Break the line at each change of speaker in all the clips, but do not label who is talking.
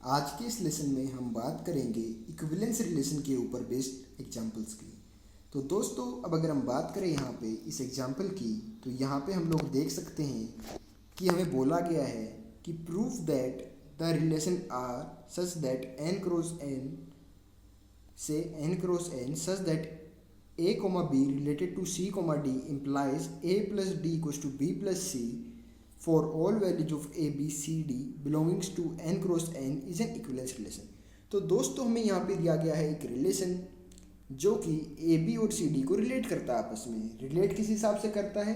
आज के इस लेसन में हम बात करेंगे इक्विवेलेंस रिलेशन के ऊपर बेस्ड एग्जांपल्स की। तो दोस्तों अब अगर हम बात करें यहाँ पे इस एग्जांपल की, तो यहाँ पे हम लोग देख सकते हैं कि हमें बोला गया है कि prove that the relation are such that n cross n से n cross n such that a comma b related to c comma d implies a plus d equals to b plus c for all values of a b c d belongs to n cross n is an equivalence relation। तो दोस्तों हमें यहाँ पे दिया गया है एक relation जो कि ए बी और सी डी को रिलेट करता है आपस में। रिलेट किस हिसाब से करता है?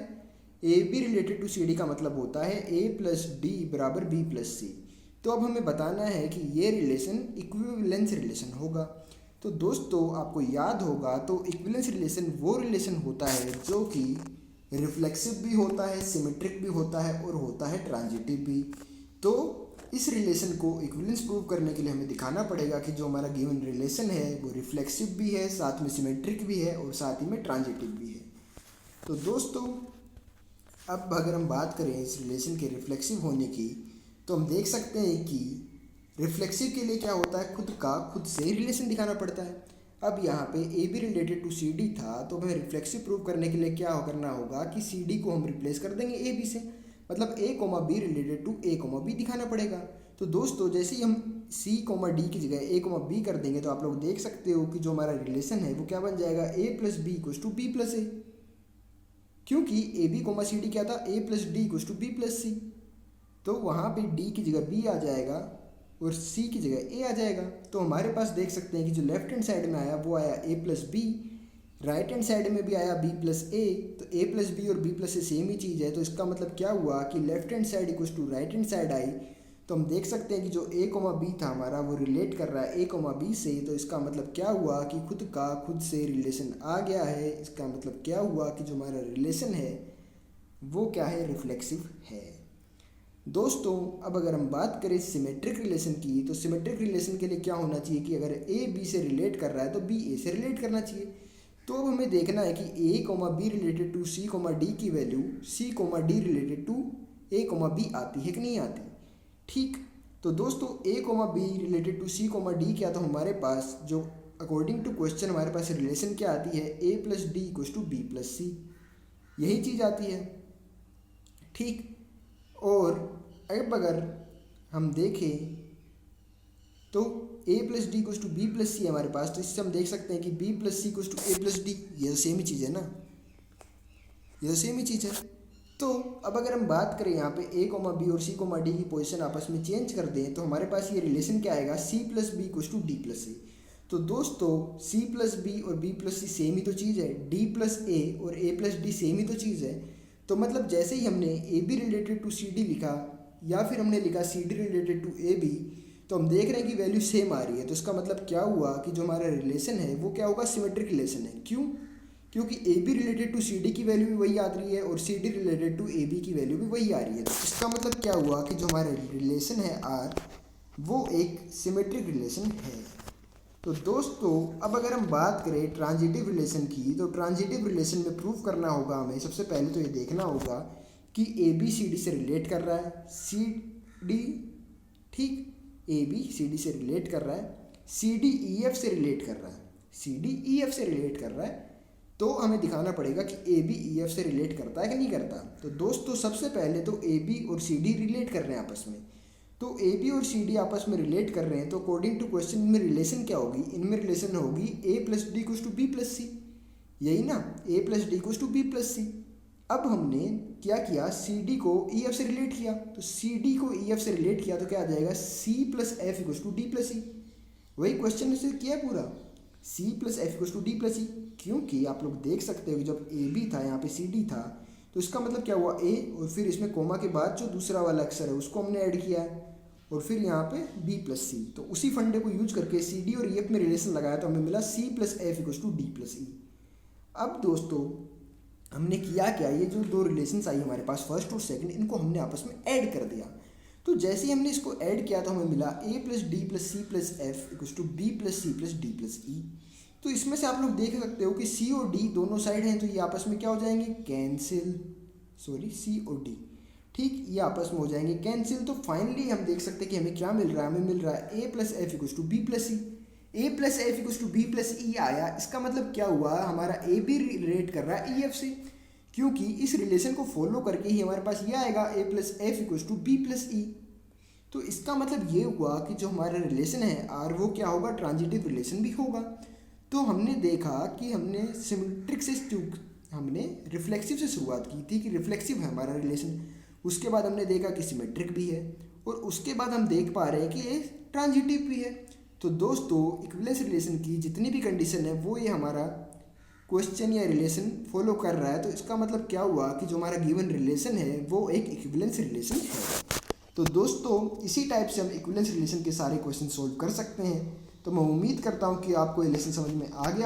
A B related to C D का मतलब होता है ए प्लस डी बराबर बी प्लस सी। तो अब हमें बताना है कि ये रिलेशन इक्विवेलेंस रिलेशन होगा। तो दोस्तों आपको याद होगा तो इक्विवेलेंस रिलेशन वो रिलेशन होता है जो कि रिफ्लेक्सिव भी होता है, सिमेट्रिक भी होता है और होता है ट्रांजिटिव भी। तो इस रिलेशन को इक्विवेलेंस प्रूव करने के लिए हमें दिखाना पड़ेगा कि जो हमारा गिवन रिलेशन है वो रिफ्लेक्सिव भी है, साथ में सिमेट्रिक भी है और साथ ही में ट्रांजिटिव भी है। तो दोस्तों अब अगर हम बात करें इस रिलेशन के रिफ्लेक्सिव होने की, तो हम देख सकते हैं कि रिफ्लेक्सिव के लिए क्या होता है, खुद से रिलेशन दिखाना पड़ता है। अब यहाँ पे A B related to C D था, तो हमें रिफ्लेक्सिव प्रूव करने के लिए क्या करना होगा कि सी डी को हम रिप्लेस कर देंगे ए बी से, मतलब A comma B related to A comma B दिखाना पड़ेगा। तो दोस्तों जैसे ही हम सी कोमा डी की जगह ए कोमा बी कर देंगे तो आप लोग देख सकते हो कि जो हमारा रिलेशन है वो क्या बन जाएगा, A plus B equals to B plus A, क्योंकि A B comma C D क्या था, A plus D equals to B plus C. तो वहाँ पे डी की जगह बी आ जाएगा और सी की जगह ए आ जाएगा। तो हमारे पास देख सकते हैं कि जो लेफ्ट हैंड साइड में आया वो आया A plus B, right hand side में भी आया बी प्लस ए। तो ए प्लस बी और बी प्लस ए सेम ही चीज़ है, तो इसका मतलब क्या हुआ कि left hand side equals to right hand side आई। तो हम देख सकते हैं कि जो ए कोमा बी था हमारा वो रिलेट कर रहा है ए कोमा बी से। तो इसका मतलब क्या हुआ कि खुद से रिलेशन आ गया है। इसका मतलब क्या हुआ कि जो हमारा रिलेशन है वो क्या है, रिफ्लेक्सिव है। दोस्तों अब अगर हम बात करें सिमेट्रिक रिलेशन की, तो सिमेट्रिक रिलेशन के लिए क्या होना चाहिए कि अगर ए बी से रिलेट कर रहा है तो बी ए से रिलेट करना चाहिए। तो अब हमें देखना है कि A comma B related to C comma D की value C comma D related to A comma B आती है कि नहीं आती। ठीक, तो दोस्तों A comma B related to C comma D क्या, तो हमारे पास जो अकॉर्डिंग टू क्वेश्चन हमारे पास रिलेशन क्या आती है, A plus D equals to B plus C, यही चीज़ आती है। ठीक, और अब अगर हम देखें तो A plus D equals to B plus C हमारे पास, तो इससे हम देख सकते हैं कि B plus C equals to A plus D, ये तो सेम ही चीज़ है ना, ये तो सेम ही चीज़ है। तो अब अगर हम बात करें यहाँ पे ए कोमा बी और सी कोमा डी की पोजीशन आपस में चेंज कर दें तो हमारे पास ये रिलेशन क्या आएगा, C plus B equals to D plus C. तो दोस्तों सी प्लस बी और बी प्लस सी सेम ही तो चीज़ है, डी प्लस ए और ए प्लस डी सेम ही तो चीज़ है। तो मतलब जैसे ही हमने A B related to C D लिखा या फिर हमने लिखा C D related to A B, तो हम देख रहे हैं कि वैल्यू सेम आ रही है। तो इसका मतलब क्या हुआ कि जो हमारा रिलेशन है वो क्या होगा, सिमेट्रिक रिलेशन है। क्यों? क्योंकि A B related to C D की वैल्यू भी वही आ रही है और C D related to A B की वैल्यू भी वही आ रही है। तो इसका मतलब क्या हुआ कि जो हमारा रिलेशन है आर वो एक सिमेट्रिक रिलेशन है। तो दोस्तों अब अगर हम बात करें ट्रांजिटिव रिलेशन की, तो ट्रांजिटिव रिलेशन में प्रूव करना होगा हमें सबसे पहले तो ये देखना होगा कि ए बी सी डी से रिलेट कर रहा है, सी डी, ठीक, ए बी सी डी से रिलेट कर रहा है, सी डी ई एफ से रिलेट कर रहा है, सी डी ई एफ से रिलेट कर रहा है। तो हमें दिखाना पड़ेगा कि ए बी ई एफ से रिलेट करता है कि नहीं करता। तो दोस्तों सबसे पहले तो ए बी और सी डी रिलेट कर रहे हैं आपस में। तो ए बी और सी डी आपस में रिलेट कर रहे हैं, तो अकॉर्डिंग टू क्वेश्चन इनमें रिलेशन क्या होगी, इनमें रिलेशन होगी A plus D equals to B plus C, यही ना, A plus D equals to B plus C. अब हमने क्या किया, सी डी को ई एफ से रिलेट किया, तो सी डी को ई एफ से रिलेट किया तो क्या आ जाएगा, C plus F equals to D plus C. वही क्वेश्चन से किया पूरा, C plus F equals to D plus C. क्योंकि आप लोग देख सकते हो कि जब ए बी था यहाँ पे सी डी था, तो इसका मतलब क्या हुआ, ए और फिर इसमें कोमा के बाद जो दूसरा वाला अक्षर है उसको हमने ऐड किया है और फिर यहाँ पे बी प्लस सी। तो उसी फंडे को यूज करके सी डी और ई एफ में रिलेशन लगाया तो हमें मिला C plus F equals to D plus E. अब दोस्तों हमने किया क्या, ये जो दो रिलेशंस आई हमारे पास फर्स्ट और सेकंड, इनको हमने आपस में ऐड कर दिया। तो जैसे ही हमने इसको ऐड किया तो हमें मिला A plus D plus C plus F equals to B plus C plus D plus E. तो इसमें से आप लोग देख सकते हो कि सी और डी दोनों साइड हैं तो ये आपस में क्या हो जाएंगे, कैंसिल, सॉरी सी और डी। ठीक, ये आपस में हो जाएंगे कैंसिल। तो फाइनली हम देख सकते हैं कि हमें क्या मिल रहा है, हमें मिल रहा है a plus F equals to B plus E. A plus F equals to B plus E आया, इसका मतलब क्या हुआ, हमारा ए भी रिलेट कर रहा है ई एफ से, क्योंकि इस रिलेशन को फॉलो करके ही हमारे पास ये आएगा A plus F equals to B plus E. तो इसका मतलब ये हुआ कि जो हमारा रिलेशन है आर वो क्या होगा, ट्रांजिटिव रिलेशन भी होगा। तो हमने देखा कि हमने सिमेट्रिक से हमने रिफ्लेक्सिव से शुरुआत की थी कि रिफ्लेक्सिव है हमारा रिलेशन, उसके बाद हमने देखा कि सिमेट्रिक भी है, और उसके बाद हम देख पा रहे हैं कि ये ट्रांजिटिव भी है। तो दोस्तों इक्विवेलेंस रिलेशन की जितनी भी कंडीशन है वो ये हमारा क्वेश्चन या रिलेशन फॉलो कर रहा है। तो इसका मतलब क्या हुआ कि जो हमारा गिवन रिलेशन है वो एक इक्विवेलेंस रिलेशन है। तो दोस्तों इसी टाइप से हम इक्विवेलेंस रिलेशन के सारे क्वेश्चन सोल्व कर सकते हैं। तो मैं उम्मीद करता हूँ कि आपको ये लेसन समझ में आ गया।